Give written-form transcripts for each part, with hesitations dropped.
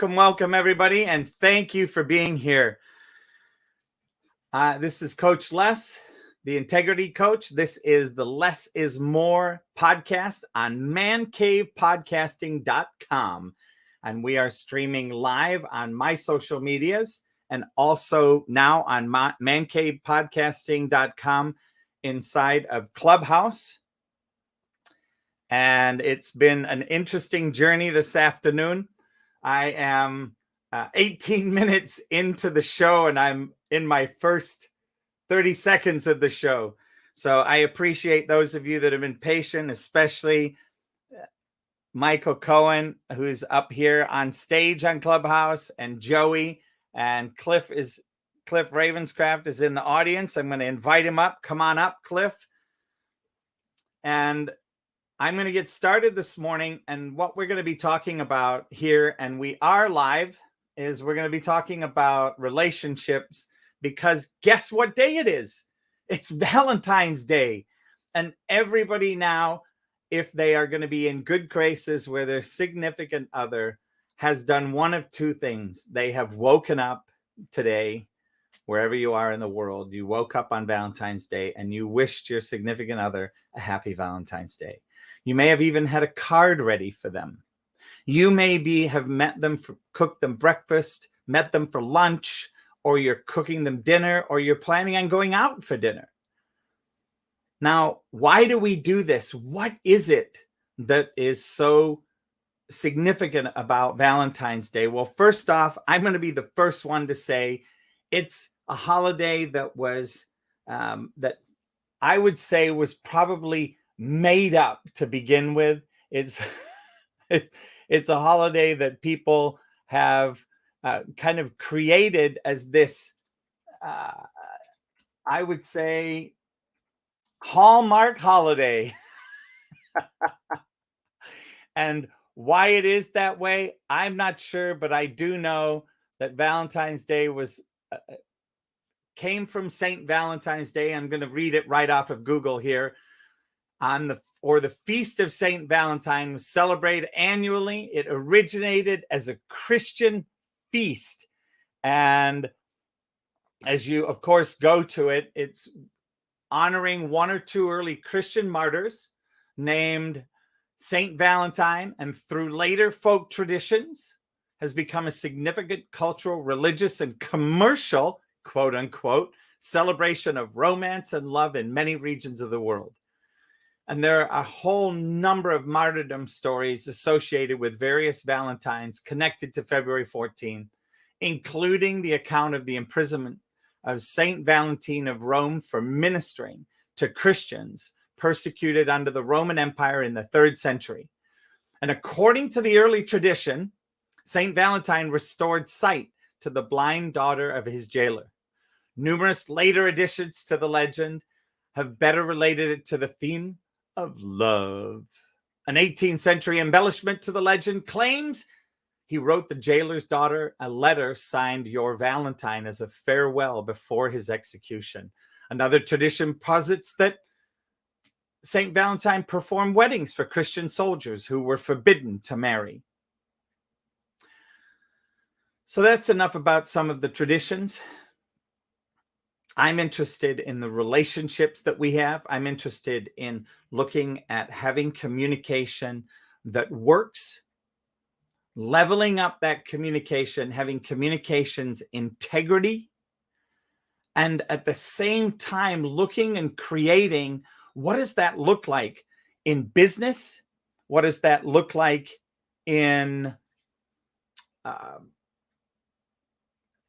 Welcome, everybody, and thank you for being here. This is Coach Les, the Integrity Coach. This is the Less is More podcast on mancavepodcasting.com, and we are streaming live on my social medias and also now on mancavepodcasting.com inside of Clubhouse. And it's been an interesting journey this afternoon. I am 18 minutes into the show, and I'm in my first 30 seconds of the show. So I appreciate those of you that have been patient, especially Michael Cohen, who's up here on stage on Clubhouse, and Joey, and Cliff Ravenscraft is in the audience. I'm going to invite him up. Come on up, Cliff. And I'm going to get started this morning, and what we're going to be talking about here, and we are live, is we're going to be talking about relationships, because guess what day it is? It's Valentine's Day. And everybody now, if they are going to be in good graces where their significant other has done one of two things. They have woken up today, wherever you are in the world, you woke up on Valentine's Day and you wished your significant other a happy Valentine's Day. You may have even had a card ready for them. You maybe have met them, cooked them breakfast, met them for lunch, or you're cooking them dinner, or you're planning on going out for dinner. Now, why do we do this? What is it that is so significant about Valentine's Day? Well, first off, I'm going to be the first one to say it's a holiday that was, that I would say was probably made up to begin with. It's it's a holiday that people have kind of created as this, I would say, Hallmark holiday. And why it is that way, I'm not sure, but I do know that Valentine's Day came from Saint Valentine's Day. I'm going to read it right off of Google here. The Feast of Saint Valentine was celebrated annually. It originated as a Christian feast. And as you, of course, go to it, it's honoring one or two early Christian martyrs named Saint Valentine, and through later folk traditions has become a significant cultural, religious, and commercial, quote unquote, celebration of romance and love in many regions of the world. And there are a whole number of martyrdom stories associated with various Valentines connected to February 14th, including the account of the imprisonment of Saint Valentine of Rome for ministering to Christians persecuted under the Roman Empire in the 3rd century. And according to the early tradition, Saint Valentine restored sight to the blind daughter of his jailer. Numerous later additions to the legend have better related it to the theme of love. An 18th century embellishment to the legend claims he wrote the jailer's daughter a letter signed "Your Valentine" as a farewell before his execution. Another tradition posits that Saint Valentine performed weddings for Christian soldiers who were forbidden to marry. So that's enough about some of the traditions. I'm interested in the relationships that we have. I'm interested in looking at having communication that works, leveling up that communication, having communications integrity, and at the same time looking and creating, what does that look like in business? What does that look like in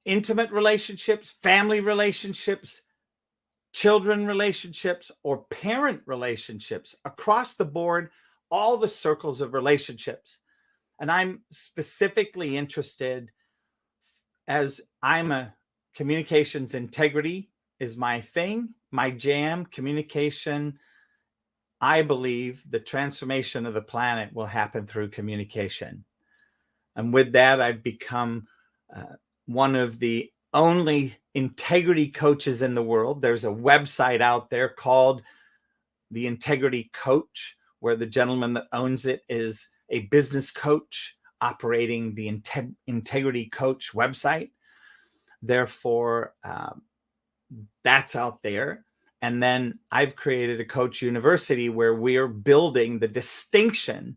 intimate relationships, family relationships, children relationships, or parent relationships, across the board, all the circles of relationships. And I'm specifically interested, as I'm a communications integrity is my thing, my jam. Communication I believe the transformation of the planet will happen through communication. And with that, I've become one of the only integrity coaches in the world. There's a website out there called The Integrity Coach, where the gentleman that owns it is a business coach operating the Integrity Coach website. Therefore, that's out there. And then I've created a coach university where we're building the distinction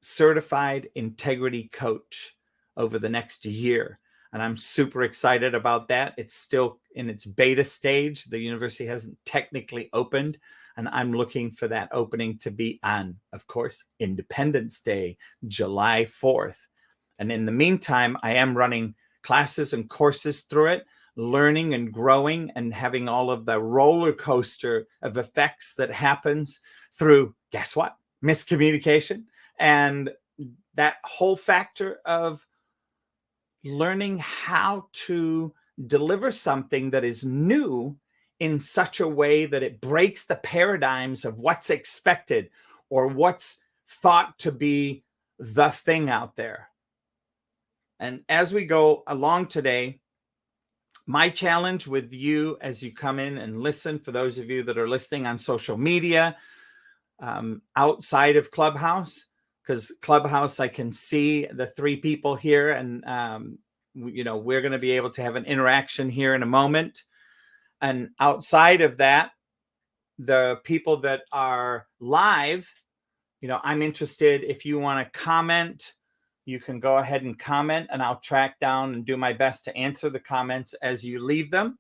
certified integrity coach over the next year. And I'm super excited about that. It's still in its beta stage. The university hasn't technically opened, and I'm looking for that opening to be on, of course, Independence Day, July 4th. And in the meantime, I am running classes and courses through it, learning and growing and having all of the roller coaster of effects that happens through, guess what? Miscommunication. And that whole factor of learning how to deliver something that is new in such a way that it breaks the paradigms of what's expected or what's thought to be the thing out there. And as we go along today, my challenge with you as you come in and listen, for those of you that are listening on social media, outside of Clubhouse, because Clubhouse, I can see the three people here, and we're going to be able to have an interaction here in a moment. And outside of that, the people that are live, I'm interested. If you want to comment, you can go ahead and comment, and I'll track down and do my best to answer the comments as you leave them.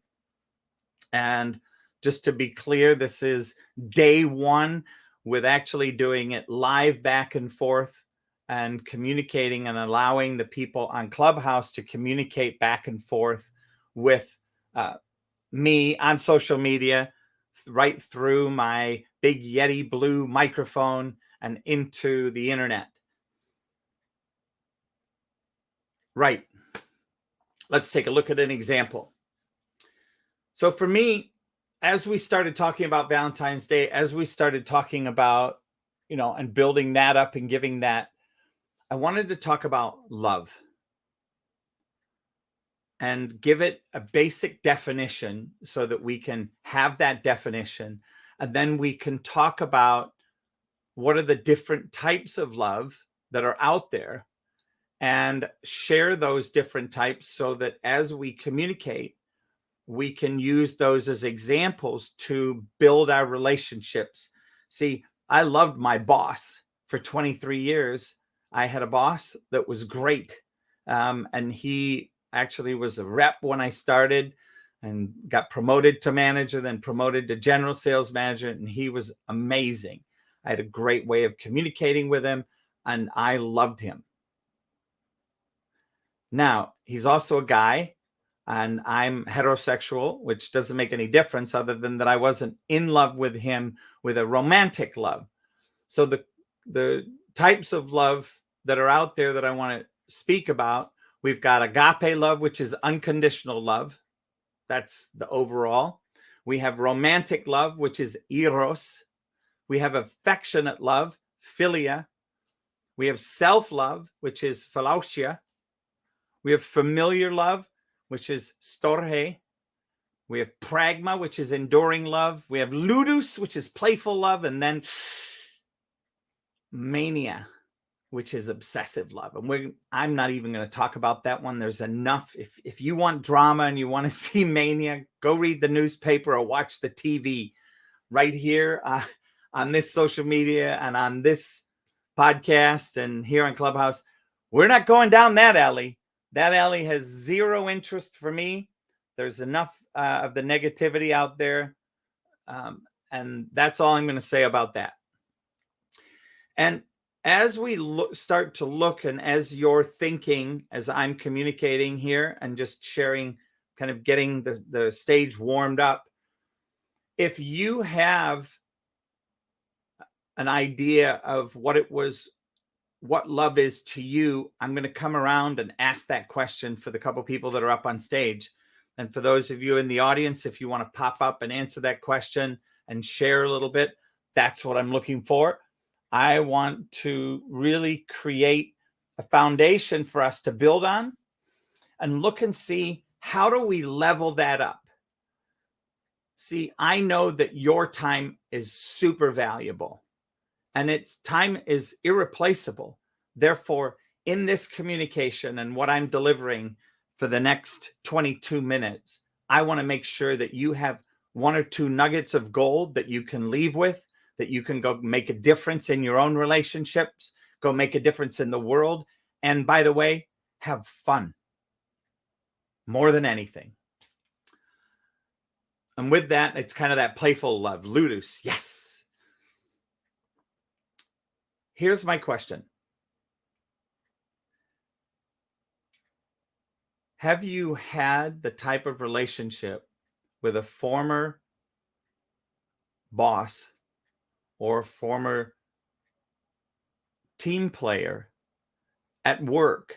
And just to be clear, this is day one with actually doing it live back and forth and communicating and allowing the people on Clubhouse to communicate back and forth with me on social media, right through my big Yeti blue microphone and into the internet. Right. Let's take a look at an example. So for me, as we started talking about Valentine's Day, as we started talking about, and building that up and giving that, I wanted to talk about love and give it a basic definition so that we can have that definition. And then we can talk about what are the different types of love that are out there and share those different types so that as we communicate, we can use those as examples to build our relationships. See, I loved my boss for 23 years. I had a boss that was great. And he actually was a rep when I started and got promoted to manager, then promoted to general sales manager. And he was amazing. I had a great way of communicating with him, and I loved him. Now, he's also a guy, and I'm heterosexual, which doesn't make any difference other than that I wasn't in love with him with a romantic love. So the types of love that are out there that I want to speak about, we've got agape love, which is unconditional love. That's the overall. We have romantic love, which is eros. We have affectionate love, philia. We have self-love, which is philautia. We have familiar love, which is storge. We have pragma, which is enduring love. We have ludus, which is playful love. And then mania, which is obsessive love. And I'm not even going to talk about that one. There's enough. If you want drama and you want to see mania, go read the newspaper or watch the TV. Right here on this social media and on this podcast and here on Clubhouse, we're not going down that alley. That alley has zero interest for me. There's enough of the negativity out there. And that's all I'm going to say about that. And as we start to look, and as you're thinking, as I'm communicating here and just sharing, kind of getting the stage warmed up, if you have an idea of what love is to you, I'm going to come around and ask that question for the couple people that are up on stage. And for those of you in the audience, if you want to pop up and answer that question, and share a little bit. That's what I'm looking for. I want to really create a foundation for us to build on and look and see, how do we level that up? See, I know that your time is super valuable and its time is irreplaceable. Therefore, in this communication and what I'm delivering for the next 22 minutes, I want to make sure that you have 1 or 2 nuggets of gold that you can leave with, that you can go make a difference in your own relationships, go make a difference in the world. And by the way, have fun more than anything. And with that, it's kind of that playful love. Ludus, yes. Here's my question. Have you had the type of relationship with a former boss or former team player at work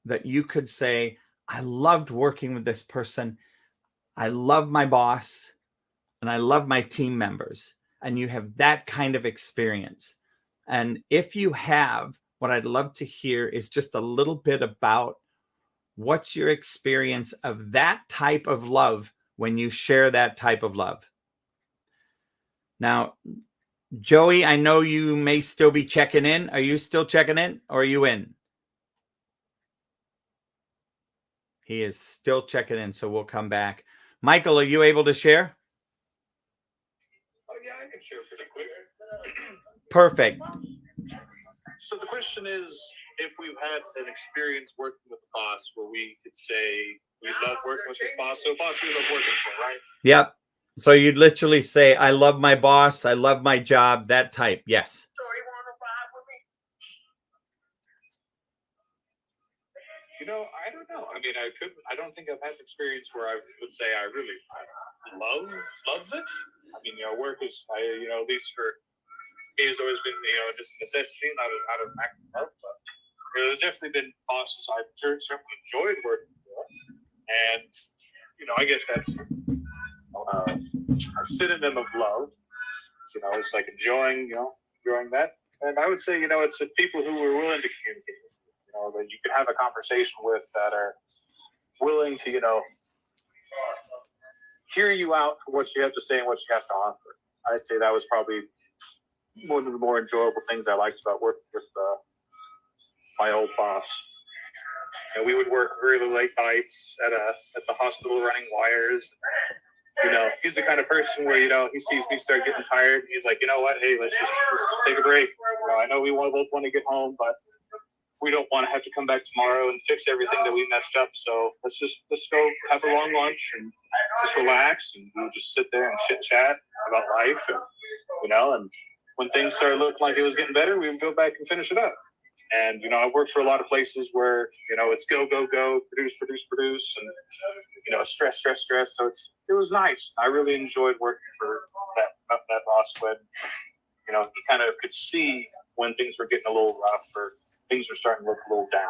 that you could say, I loved working with this person, I love my boss, and I love my team members, and you have that kind of experience? And if you have, what I'd love to hear is just a little bit about what's your experience of that type of love when you share that type of love. Now, Joey, I know you may still be checking in. Are you still checking in, or are you in? He is still checking in, so we'll come back. Michael, are you able to share? Oh, yeah, I can share pretty quick. Perfect. So the question is, if we've had an experience working with a boss where we could say we love working with this boss, so boss we love working for, right? Yep. So you'd literally say, I love my boss, I love my job, that type. Yes. You know, I don't know. I mean, I don't think I've had an experience where I would say I really loved it. I mean, work is, at least for me, has always been, just a necessity, not an act of love. But there's definitely been bosses I've certainly enjoyed working for, and I guess that's a synonym of love. It's like enjoying that. And I would say, it's the people who are willing to communicate with you, that you can have a conversation with, that are willing to, hear you out for what you have to say and what you have to offer. I'd say that was probably one of the more enjoyable things I liked about working with my old boss. And we would work really late nights at the hospital running wires. He's the kind of person where, he sees me start getting tired, and he's like, you know what, hey, let's just take a break. I know we both want to get home, but we don't want to have to come back tomorrow and fix everything that we messed up. So let's go have a long lunch and just relax, and we'll just sit there and chit chat about life, and and when things started looking like it was getting better, we would go back and finish it up. And I worked for a lot of places where it's go, produce, and stress. So it was nice. I really enjoyed working for that boss when he kind of could see when things were getting a little rough or things were starting to look a little down.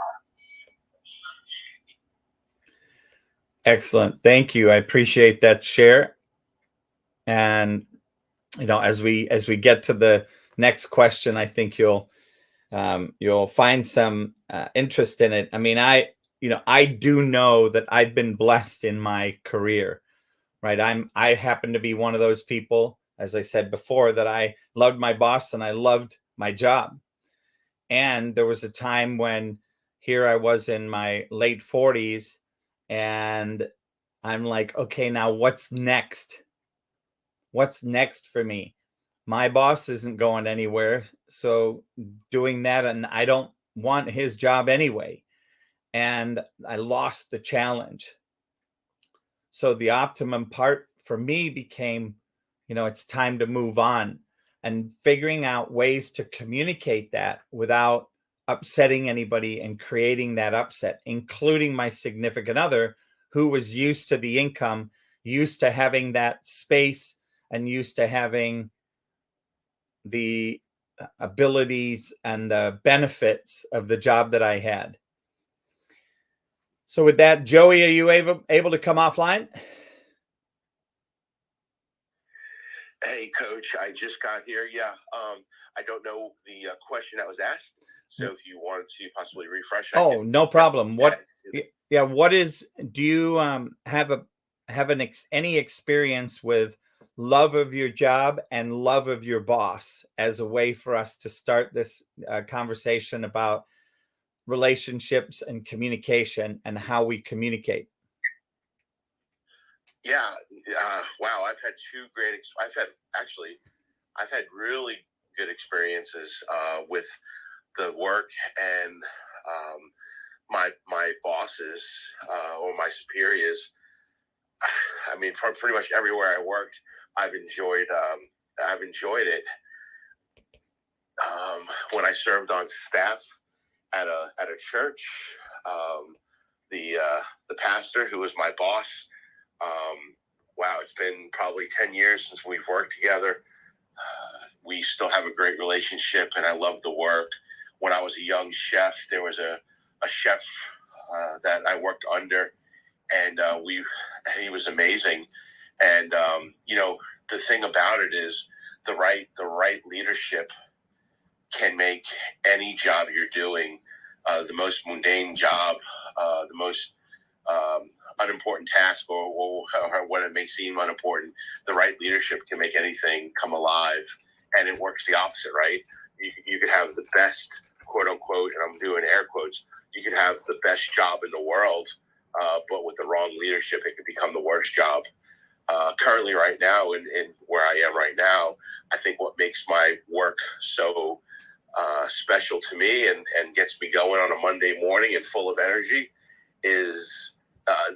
Excellent. Thank you. I appreciate that share. And as we get to the next question, I think you'll find some interest in it. I mean, I do know that I've been blessed in my career, right? I happen to be one of those people, as I said before, that I loved my boss and I loved my job. And there was a time when here I was in my late 40s, and I'm like, okay, now what's next? What's next for me? My boss isn't going anywhere, so doing that, and I don't want his job anyway. And I lost the challenge. So the optimum part for me became, it's time to move on, and figuring out ways to communicate that without upsetting anybody and creating that upset, including my significant other, who was used to the income, used to having that space, and used to having the abilities and the benefits of the job that I had. So with that, Joey, are you able to come offline? Hey, Coach, I just got here. Yeah, I don't know the question that was asked, so if you wanted to possibly refresh, Oh, no problem. What? Yeah, what is? Do you have any experience with love of your job and love of your boss as a way for us to start this conversation about relationships and communication and how we communicate? Yeah, wow, I've had two great. I've had really good experiences with the work and my bosses or my superiors. I mean, pretty much everywhere I worked, I've enjoyed it. When I served on staff at a church, the pastor who was my boss. Wow, it's been probably 10 years since we've worked together. We still have a great relationship, and I love the work. When I was a young chef, there was a chef that I worked under, and he was amazing. And the thing about it is the right leadership can make any job you're doing, the most mundane job, the most unimportant task, or what it may seem unimportant, the right leadership can make anything come alive. And it works the opposite, right? You could have the best, quote unquote, and I'm doing air quotes, you could have the best job in the world, but with the wrong leadership, it could become the worst job. Currently, right now, in where I am right now, I think what makes my work so special to me and gets me going on a Monday morning and full of energy is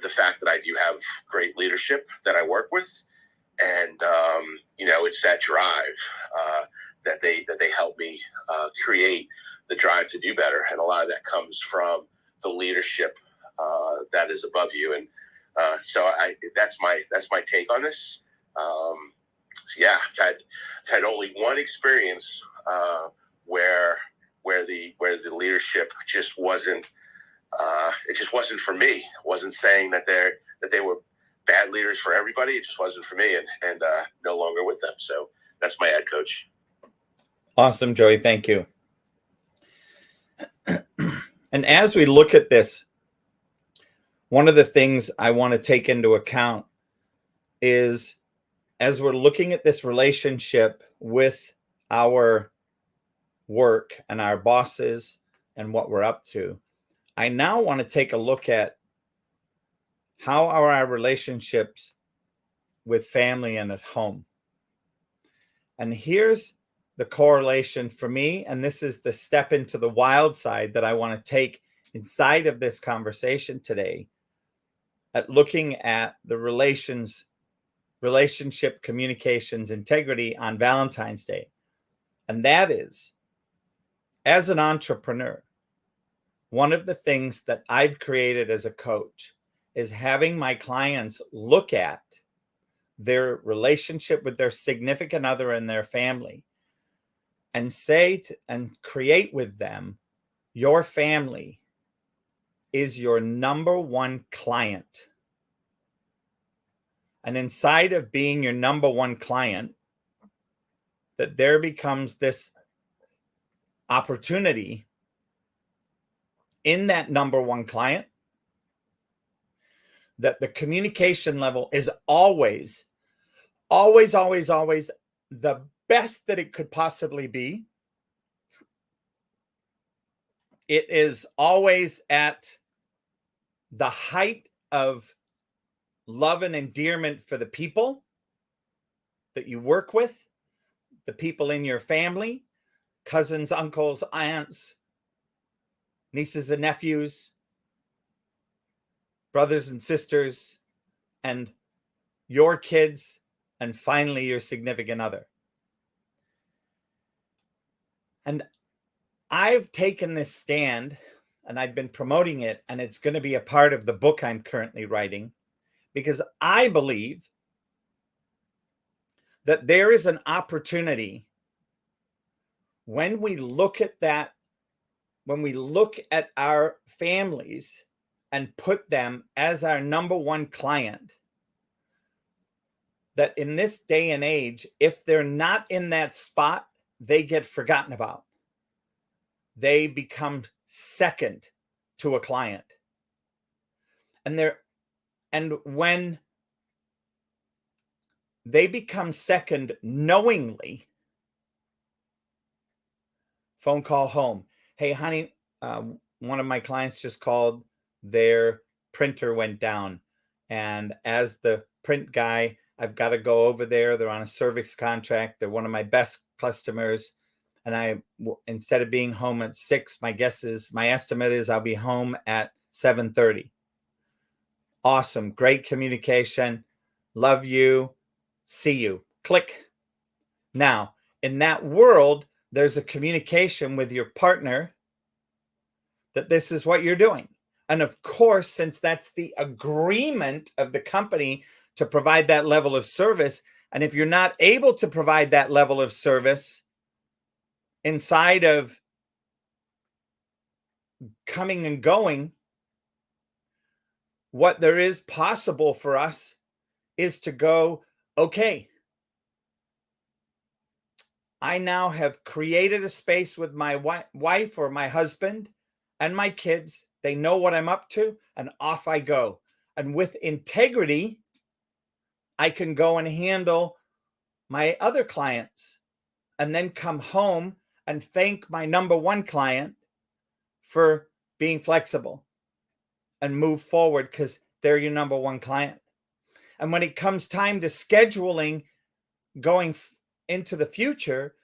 the fact that I do have great leadership that I work with, and it's that drive that they help me create the drive to do better, and a lot of that comes from the leadership that is above you, and so that's my take on this. So yeah, I've had only one experience where the leadership just wasn't. It just wasn't for me. It wasn't saying that they were bad leaders for everybody. It just wasn't for me, and no longer with them. So that's my ad, Coach. Awesome, Joey. Thank you. And as we look at this, one of the things I want to take into account is, as we're looking at this relationship with our work and our bosses and what we're up to, I now want to take a look at how are our relationships with family and at home. And here's the correlation for me, and this is the step into the wild side that I want to take inside of this conversation today, at looking at the relationship communications integrity on Valentine's Day. And that is, as an entrepreneur, one of the things that I've created as a coach is having my clients look at their relationship with their significant other and their family and say and create with them, your family is your number one client. And inside of being your number one client, that there becomes this opportunity in that number one client that the communication level is always the best that it could possibly be. It is always at the height of love and endearment for the people that you work with, the people in your family, cousins, uncles, aunts, nieces and nephews, brothers and sisters, and your kids, and finally your significant other. And I've taken this stand and I've been promoting it, and it's going to be a part of the book I'm currently writing, because I believe that there is an opportunity when we look at that, when we look at our families and put them as our number one client, that in this day and age, if they're not in that spot, they get forgotten about. They become second to a client. And when they become second knowingly, phone call home. Hey, honey, one of my clients just called. Their printer went down. And as the print guy, I've got to go over there. They're on a service contract. They're one of my best customers. And instead of being home at 6, my estimate is I'll be home at 7:30. Awesome. Great communication. Love you. See you. Click. Now, in that world, there's a communication with your partner that this is what you're doing. And of course, since that's the agreement of the company to provide that level of service, and if you're not able to provide that level of service inside of coming and going, what there is possible for us is to go, okay, I now have created a space with my wife or my husband and my kids. They know what I'm up to, and off I go. And with integrity, I can go and handle my other clients and then come home and thank my number one client for being flexible and move forward because they're your number one client. And when it comes time to scheduling going into the future,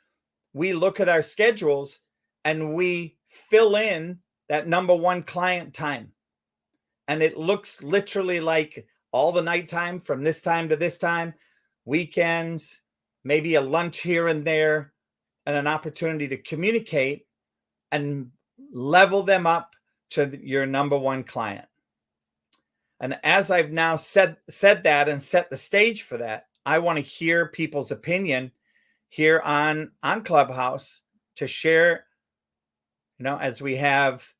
we look at our schedules and we fill in that number one client time. And it looks literally like all the nighttime from this time to this time, weekends, maybe a lunch here and there, and an opportunity to communicate and level them up to your number one client. And as I've now said that and set the stage for that, I want to hear people's opinion here on Clubhouse to share, as we have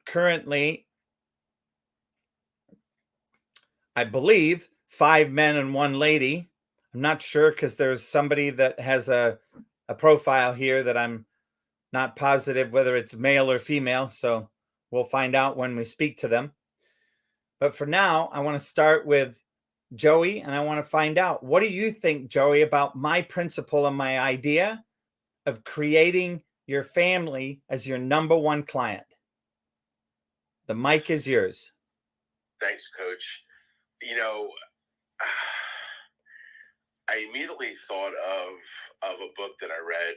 currently, I believe, 5 men and 1 lady. I'm not sure because there's somebody that has a profile here that I'm not positive whether it's male or female. So we'll find out when we speak to them. But for now, I want to start with Joey, and I want to find out, what do you think, Joey, about my principle and my idea of creating your family as your number one client? The mic is yours. Thanks, Coach. I immediately thought of a book that I read.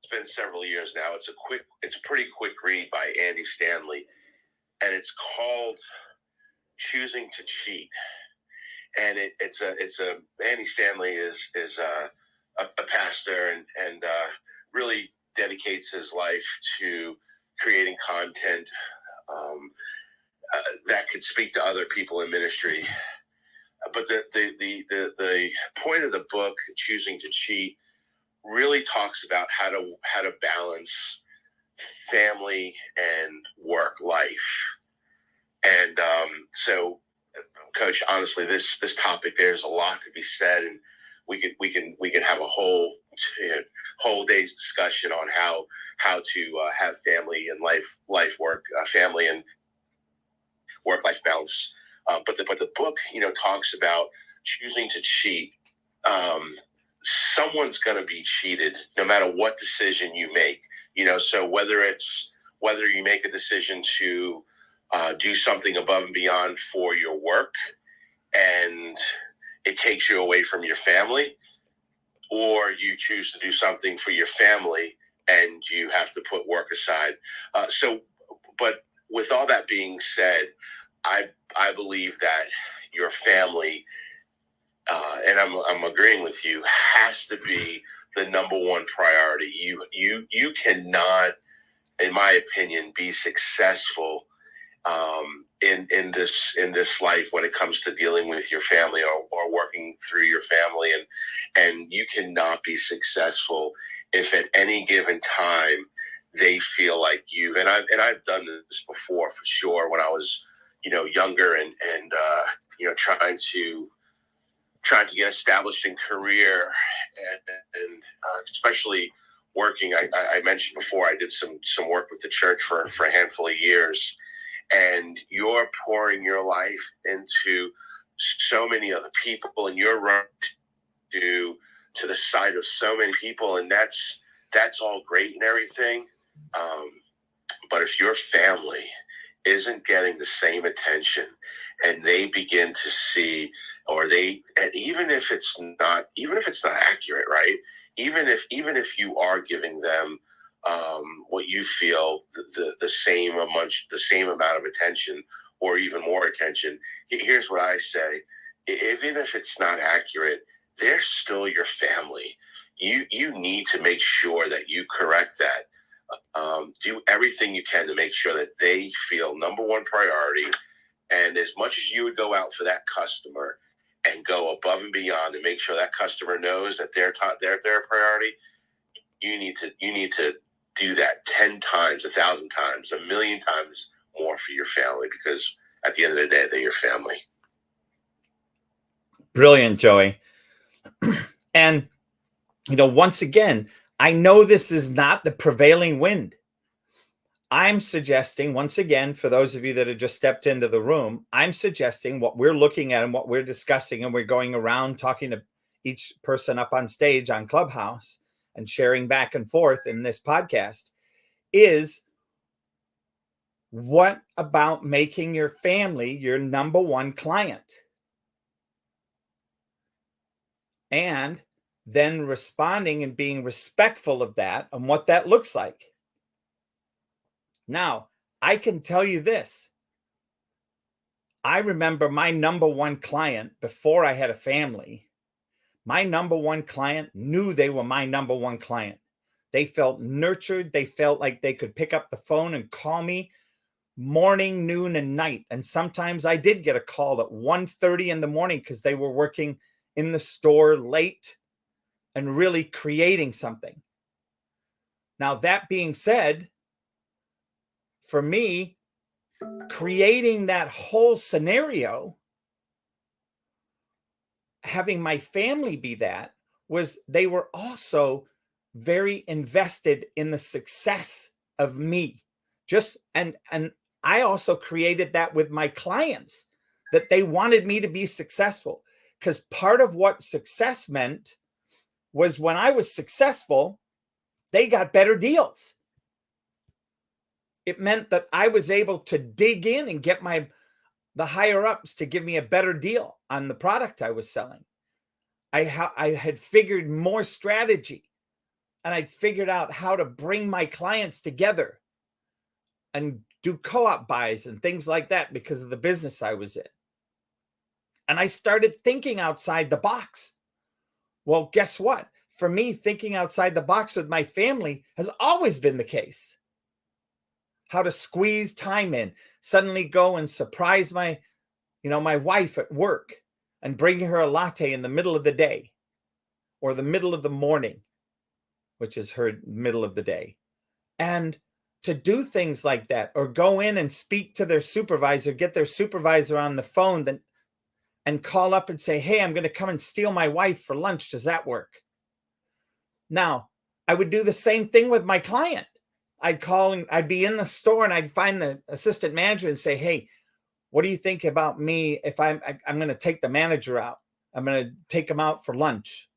It's been several years now. It's a pretty quick read by Andy Stanley, and it's called Choosing to Cheat. And it's Andy Stanley is a pastor and really dedicates his life to creating content that could speak to other people in ministry. But the point of the book, Choosing to Cheat, really talks about how to balance family and work life. And so, Coach, honestly, this topic, there's a lot to be said, and we can have a whole day's discussion on how to have family and life work, family and work-life balance. But the book, talks about choosing to cheat. Someone's going to be cheated no matter what decision you make. So whether you make a decision to do something above and beyond for your work, and it takes you away from your family, or you choose to do something for your family and you have to put work aside. But with all that being said, I believe that your family, and I'm agreeing with you, has to be the number one priority. You cannot, in my opinion, be successful in this life when it comes to dealing with your family or working through your family, and you cannot be successful if at any given time they feel like you. And I've done this before, for sure, when I was younger and trying to trying to get established in career, and especially working. I mentioned before, I did some work with the church for a handful of years, and you're pouring your life into so many other people, and you're running to the side of so many people, and that's all great and everything. But if your family isn't getting the same attention, and they begin to see, and even if it's not accurate, right? Even if you are giving them what you feel the same amount of attention, or even more attention, here's what I say: even if it's not accurate, they're still your family. You need to make sure that you correct that. Do everything you can to make sure that they feel number one priority. And as much as you would go out for that customer and go above and beyond to make sure that customer knows that they're a priority, you need to do that 10 times, 1,000 times, 1,000,000 times more for your family, because at the end of the day, they're your family. Brilliant, Joey. And, once again, I know this is not the prevailing wind. I'm suggesting, once again, for those of you that have just stepped into the room, I'm suggesting what we're looking at and what we're discussing, and we're going around talking to each person up on stage on Clubhouse and sharing back and forth in this podcast, is what about making your family your number one client? And then responding and being respectful of that and what that looks like. Now, I can tell you this. I remember my number one client before I had a family. My number one client knew they were my number one client. They felt nurtured. They felt like they could pick up the phone and call me morning, noon, and night. And sometimes I did get a call at 1:30 in the morning because they were working in the store late and really creating something. Now, that being said, for me, creating that whole scenario, having my family be that, was they were also very invested in the success of me. And I also created that with my clients, that they wanted me to be successful, because part of what success meant was when I was successful, they got better deals. It meant that I was able to dig in and get the higher ups to give me a better deal on the product I was selling. I had figured more strategy, and I'd figured out how to bring my clients together and do co-op buys and things like that because of the business I was in. And I started thinking outside the box. Well, guess what? For me, thinking outside the box with my family has always been the case. How to squeeze time in, suddenly go and surprise my wife at work and bring her a latte in the middle of the day or the middle of the morning, which is her middle of the day. And to do things like that, or go in and speak to their supervisor, get their supervisor on the phone and call up and say, hey, I'm going to come and steal my wife for lunch. Does that work? Now, I would do the same thing with my client. I'd call and I'd be in the store and I'd find the assistant manager and say, hey, what do you think about me if I'm going to take the manager out? I'm going to take him out for lunch.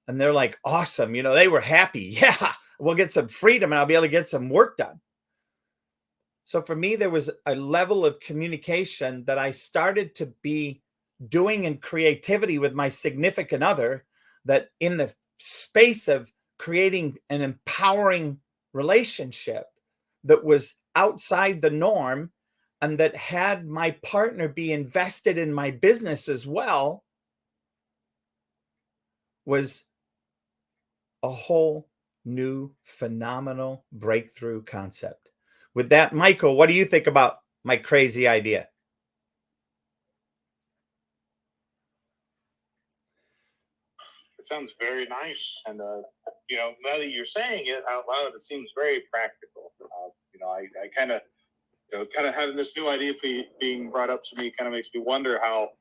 And they're like, awesome. They were happy. Yeah, we'll get some freedom and I'll be able to get some work done. So for me, there was a level of communication that I started to be doing in creativity with my significant other, that in the space of creating an empowering relationship that was outside the norm, and that had my partner be invested in my business as well, was a whole new phenomenal breakthrough concept. With that, Michael, what do you think about my crazy idea? It sounds very nice, and now that you're saying it out loud, it seems very practical. I kind of having this new idea being brought up to me kind of makes me wonder how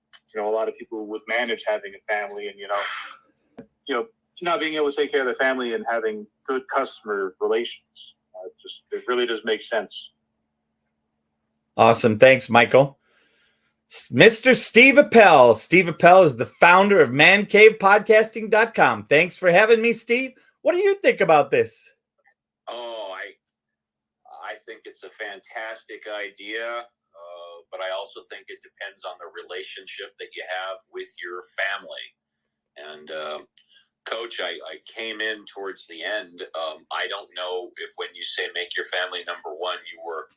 a lot of people would manage having a family and, not being able to take care of their family and having good customer relations. It really does make sense. Awesome. Thanks, Michael. Mr. Steve Appel. Steve Appel is the founder of mancavepodcasting.com. Thanks for having me, Steve. What do you think about this? Oh, I think it's a fantastic idea, but I also think it depends on the relationship that you have with your family. And Coach, I came in towards the end. I don't know if when you say make your family number one, you were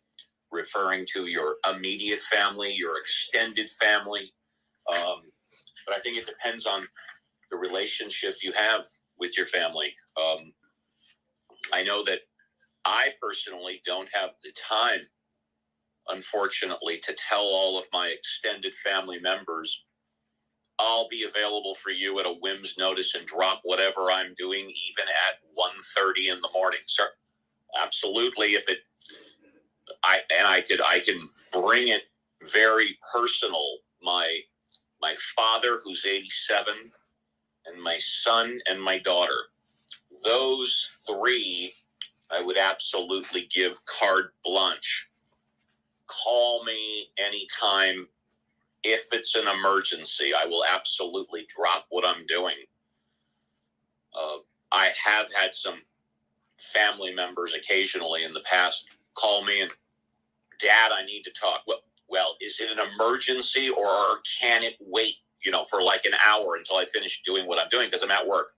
referring to your immediate family, your extended family. But I think it depends on the relationship you have with your family. I know that I personally don't have the time, unfortunately, to tell all of my extended family members, I'll be available for you at a whim's notice and drop whatever I'm doing, even at 1:30 in the morning. Sir, absolutely. I can bring it very personal. My father, who's 87, and my son and my daughter, those three, I would absolutely give carte blanche. Call me anytime. If it's an emergency, I will absolutely drop what I'm doing. I have had some family members occasionally in the past call me and, Dad, I need to talk. Well, is it an emergency or can it wait, for like an hour until I finish doing what I'm doing because I'm at work?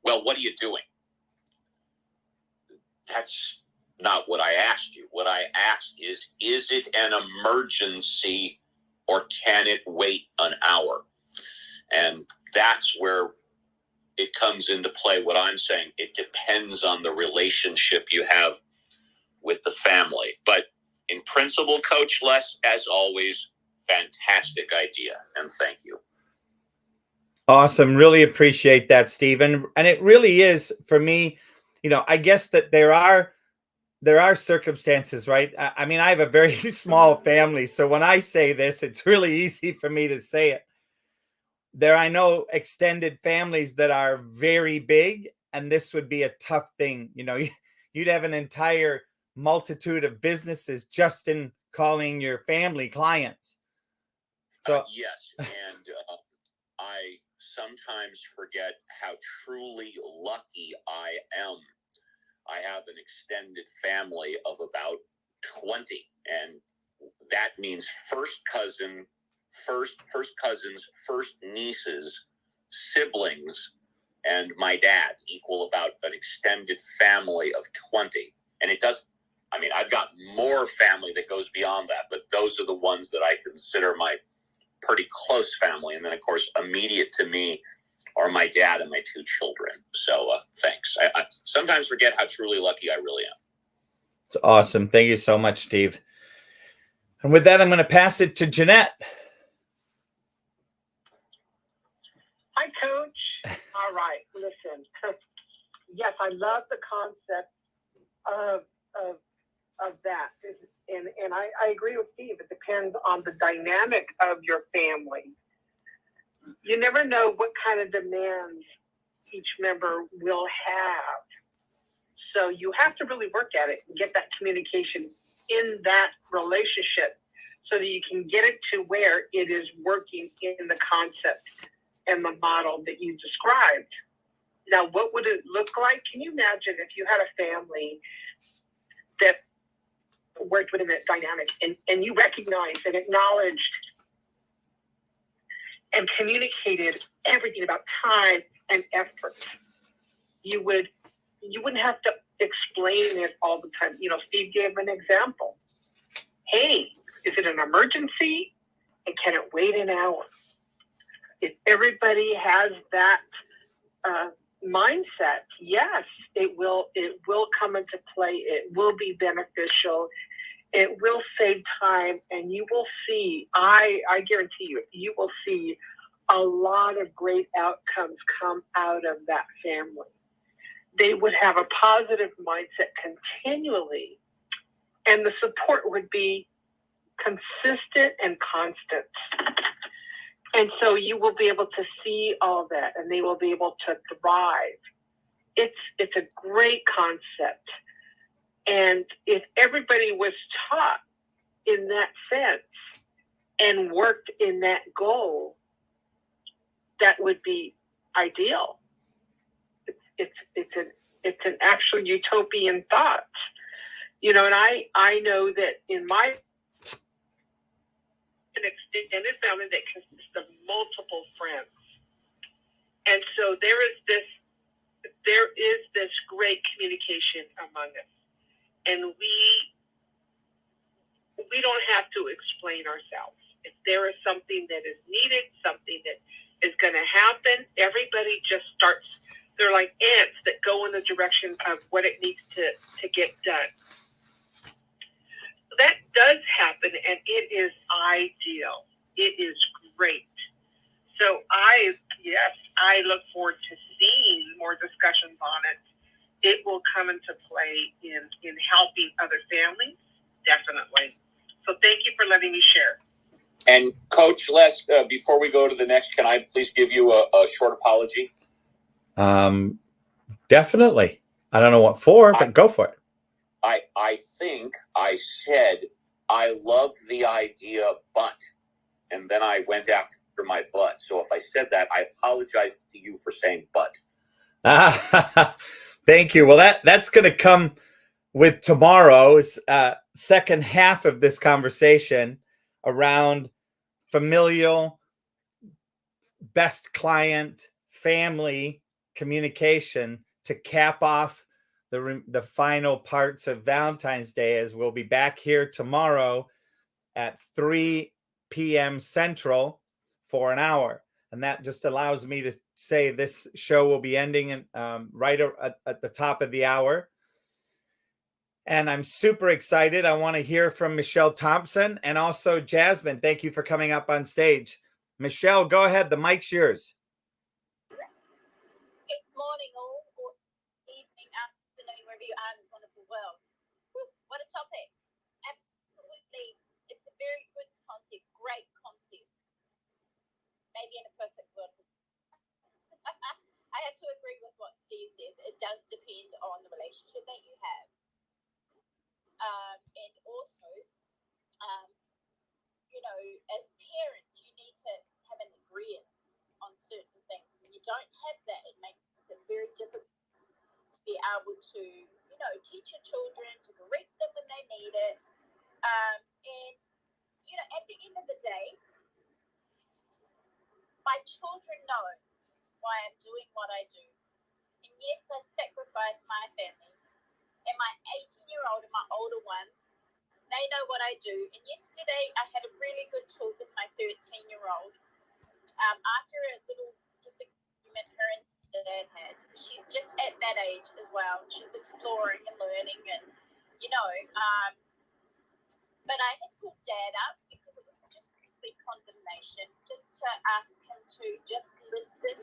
Well, what are you doing? That's not what I asked you. What I asked is it an emergency or can it wait an hour? And that's where it comes into play. What I'm saying, it depends on the relationship you have with the family. But in principle, Coach Les, as always, fantastic idea. And thank you. Awesome. Really appreciate that, Stephen. And it really is for me, I guess that there are circumstances, right? I mean, I have a very small family. So when I say this, it's really easy for me to say it. I know extended families that are very big, and this would be a tough thing. You'd have an entire multitude of businesses just in calling your family clients. So yes. And I sometimes forget how truly lucky I am. I have an extended family of about 20, and that means first cousins, first nieces, siblings, and my dad equal about an extended family of 20. And I've got more family that goes beyond that, but those are the ones that I consider my pretty close family. And then, of course, immediate to me are my dad and my two children. So thanks. I sometimes forget how truly lucky I really am. It's awesome. Thank you so much, Steve. And with that, I'm going to pass it to Jeanette. Hi, Coach. All right. Listen, yes, I love the concept of that. And I agree with Steve. It depends on the dynamic of your family. You never know what kind of demands each member will have. So you have to really work at it and get that communication in that relationship so that you can get it to where it is working in the concept and the model that you described. Now, what would it look like? Can you imagine if you had a family that worked within that dynamic and you recognized and acknowledged and communicated everything about time and effort? You wouldn't have to explain it all the time. Steve gave an example. Hey, is it an emergency? And can it wait an hour? If everybody has that mindset, yes, it will come into play. It will be beneficial. It will save time, and you will see, I guarantee you will see a lot of great outcomes come out of that family. They would have a positive mindset continually, and the support would be consistent and constant. And so you will be able to see all that, and they will be able to thrive. It's a great concept. And if everybody was taught in that sense and worked in that goal, that would be ideal. It's an actual utopian thought, you know. And I know that in my an extended family that consists of multiple friends, and so there is this great communication among us, and we don't have to explain ourselves. If there is something that is needed, something that is going to happen, everybody just starts. They're like ants that go in the direction of what it needs to get done. That does happen, and it is ideal. It is great. So I look forward to seeing more discussions on it. It will come into play in helping other families, definitely. So thank you for letting me share. And Coach Les, before we go to the next, can I please give you a short apology? Definitely. I don't know what for, but go for it. I think I said I love the idea, but, and then I went after my but. So if I said that, I apologize to you for saying but. Thank you. Well, that's going to come with tomorrow's second half of this conversation around familial, best client, family communication to cap off the final parts of Valentine's Day, as we'll be back here tomorrow at 3 p.m. Central for an hour. And that just allows me to say this show will be ending right at the top of the hour. And I'm super excited. I want to hear from Michelle Thompson and also Jasmine. Thank you for coming up on stage. Michelle, go ahead. The mic's yours. Good morning, all, or evening, afternoon, wherever you are in this wonderful world. Whew, what a topic. Absolutely. It's a very good concept, great concept. Maybe in a perfect world. I have to agree with what Steve says. It does depend on the relationship that you have. And also, you know, as parents, you need to have an agreement on certain things. When you don't have that, it makes it very difficult to be able to, you know, teach your children, to correct them when they need it. And, you know, at the end of the day, my children know why I'm doing what I do. And yes, I sacrifice my family. And my 18-year-old and my older one, they know what I do. And yesterday, I had a really good talk with my 13-year-old. After a little disagreement her and dad had, she's just at that age as well. She's exploring and learning, and you know. But I had called Dad up because it was just complete condemnation, just to ask him to just listen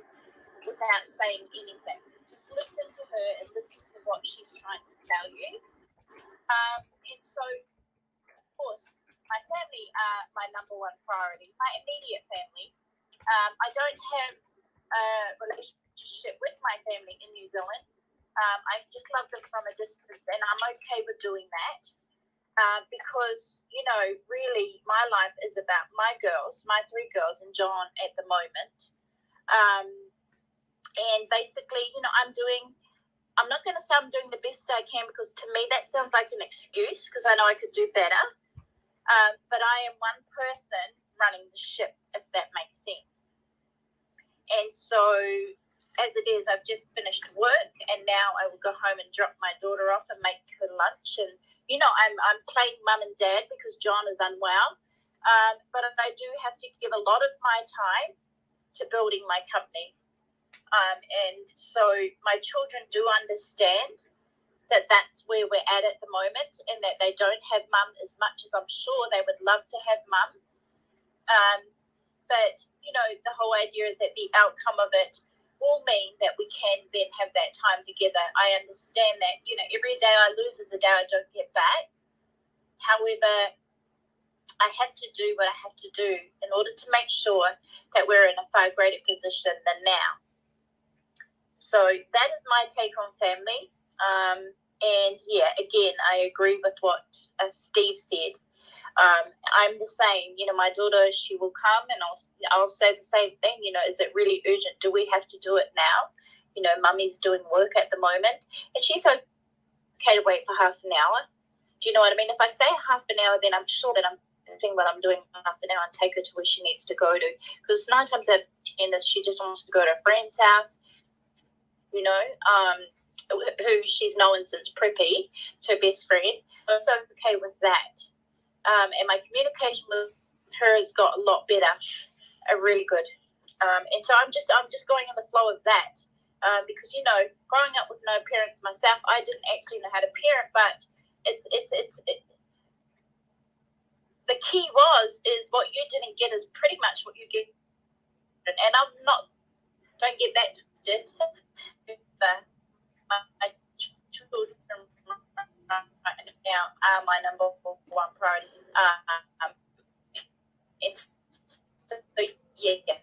without saying anything. Just listen to her and listen to what she's trying to tell you. And so, of course, my family are my number one priority, my immediate family. I don't have a relationship with my family in New Zealand. I just love them from a distance, and I'm okay with doing that because, you know, really my life is about my girls, my 3 girls, and John at the moment. And basically, you know, I'm not going to say I'm doing the best I can, because to me that sounds like an excuse, because I know I could do better. But I am one person running the ship, if that makes sense. And so, as it is, I've just finished work, and now I will go home and drop my daughter off and make her lunch. And, you know, I'm playing mum and dad because John is unwell. But I do have to give a lot of my time to building my company. And so my children do understand that that's where we're at the moment, and that they don't have mum as much as I'm sure they would love to have mum. But, you know, the whole idea is that the outcome of it will mean that we can then have that time together. I understand that, you know, every day I lose is a day I don't get back. However, I have to do what I have to do in order to make sure that we're in a far greater position than now. So that is my take on family. And yeah, again, I agree with what Steve said. I'm the same. You know, my daughter, she will come and I'll say the same thing. You know, is it really urgent? Do we have to do it now? You know, mummy's doing work at the moment, and she's okay to wait for half an hour. Do you know what I mean? If I say half an hour, then I'm sure that I'm doing what I'm doing half an hour and take her to where she needs to go to. Because 9 times out of 10, she just wants to go to a friend's house, you know, who she's known since preppy. It's her best friend. I'm so okay with that. And my communication with her has got a lot better, really good. And so I'm just going in the flow of that. Because, you know, growing up with no parents myself, I didn't actually know how to parent, but the key is what you didn't get is pretty much what you get. And I'm not, don't get that twisted. My children right now are my number one priority. And so, yeah.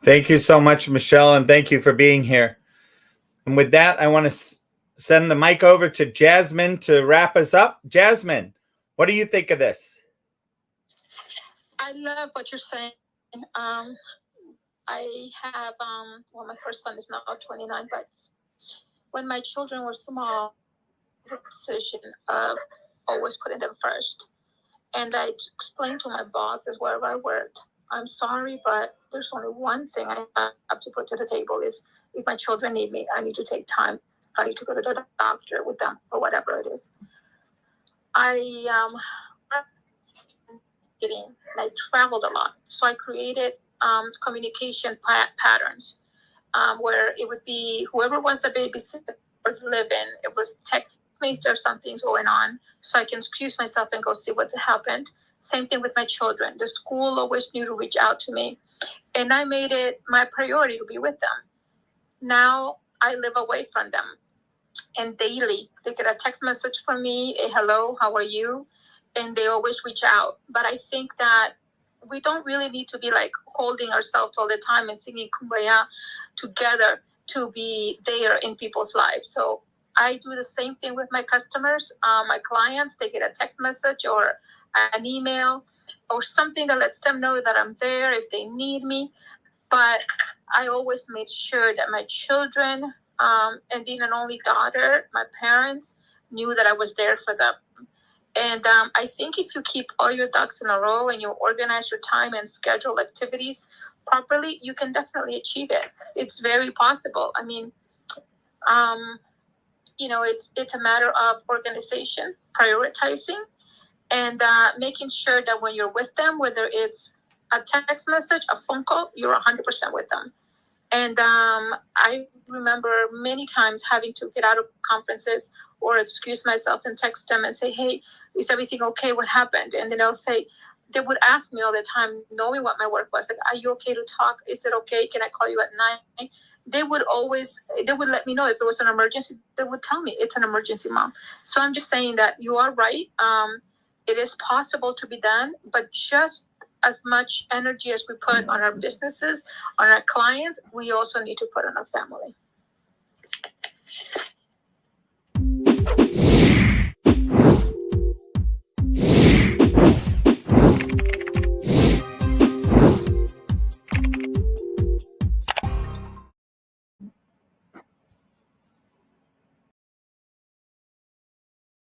Thank you so much, Michelle, and thank you for being here. And with that, I want to send the mic over to Jasmine to wrap us up. Jasmine, what do you think of this? I love what you're saying. I have, well, my first son is now 29, but when my children were small, the decision of always putting them first. And I explained to my bosses wherever I worked, I'm sorry, but there's only one thing I have to put to the table is if my children need me, I need to take time. If I need to go to the doctor with them or whatever it is. I traveled a lot. So I created communication patterns where it would be whoever was the babysitter or live-in, it was text me if there's something going on so I can excuse myself and go see what happened. Same thing with my children. The school always knew to reach out to me. And I made it my priority to be with them. Now I live away from them. And daily, they get a text message from me, a hello, how are you? And they always reach out. But I think that we don't really need to be like holding ourselves all the time and singing Kumbaya together to be there in people's lives. So I do the same thing with my customers, my clients. They get a text message or an email or something that lets them know that I'm there if they need me. But I always made sure that my children, and being an only daughter, my parents knew that I was there for them. And I think if you keep all your ducks in a row and you organize your time and schedule activities properly, you can definitely achieve it. It's very possible. I mean, you know, it's a matter of organization, prioritizing, and making sure that when you're with them, whether it's a text message, a phone call, you're 100% with them. And I remember many times having to get out of conferences or excuse myself and text them and say, hey, is everything okay? What happened? And then they would ask me all the time, knowing what my work was, like, are you okay to talk? Is it okay? Can I call you at 9? They would let me know if it was an emergency. They would tell me it's an emergency, Mom. So I'm just saying that you are right. It is possible to be done, but just as much energy as we put on our businesses, on our clients, we also need to put on our family.